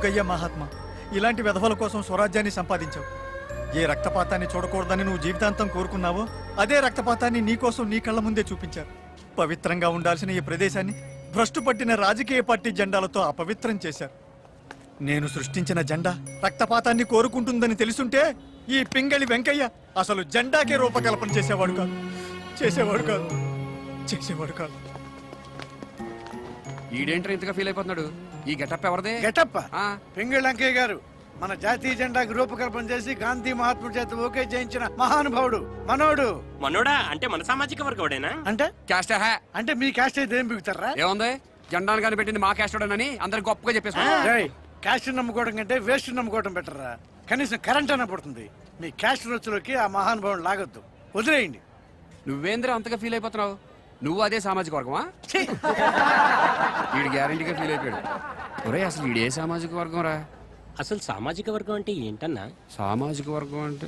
ఎందుకయ్యా మహాత్మా ఇలాంటి వెధవల కోసం స్వరాజ్యాన్ని సంపాదించావు? ఏ రక్తపాతాన్ని చూడకూడదని నువ్వు జీవితాంతం కోరుకున్నావో అదే రక్తపాతాన్ని నీకోసం నీ కళ్ళ ముందే చూపించారు. పవిత్రంగా ఉండాల్సిన ఈ ప్రదేశాన్ని భ్రష్టు పట్టిన రాజకీయ పార్టీ జెండాలతో అపవిత్రం చేశారు. నేను సృష్టించిన జెండా రక్తపాతాన్ని కోరుకుంటుందని తెలుసుంటే ఈ పింగళి వెంకయ్య అసలు జెండాకే రూపకల్పన చేసేవాడు కాదు. ఈడేంటర్ ఇంతగా ఫీల్ అయిపోతున్నాడు? ఈ గెటప్ ఎవరిదే? గెటప్ పింగళి వెంకయ్య గారు మన జాతీయ జెండాకి రూపకల్పన చేసి గాంధీ మహాత్ముడి చేత ఓకే చేయించిన మహానుభావుడు మనోడు. మనోడా అంటే మన సామాజిక వర్గం అంటే క్యాస్ట్ హే అంటే మీ క్యాస్ట్ అయితే ఏం బిగుతారా? ఏముంది, జెండాను కానీ పెట్టింది మా క్యాస్ట్ అని అందరు గొప్పగా చెప్పేసి క్యాస్ట్ నమ్ముకోవడం కంటే వేస్ట్ నమ్ముకోవడం బెటర్రా. కనీసం కరెంట్ అన్న పడుతుంది. మీ క్యాస్ట్ రుచులకి ఆ మహానుభావుని లాగొద్దు, వదిలేయండి. నువ్వేంద్ర అంతగా ఫీల్ అయిపోతున్నావు? నువ్వు అదే సామాజిక వర్గమా? వీడి గ్యారంటీగా ఫీల్ అయిపోయాడు. ఒరే అసలు వీడు ఏ సామాజిక వర్గం రా? అసలు సామాజిక వర్గం అంటే ఏంటన్నా? సామాజిక వర్గం అంటే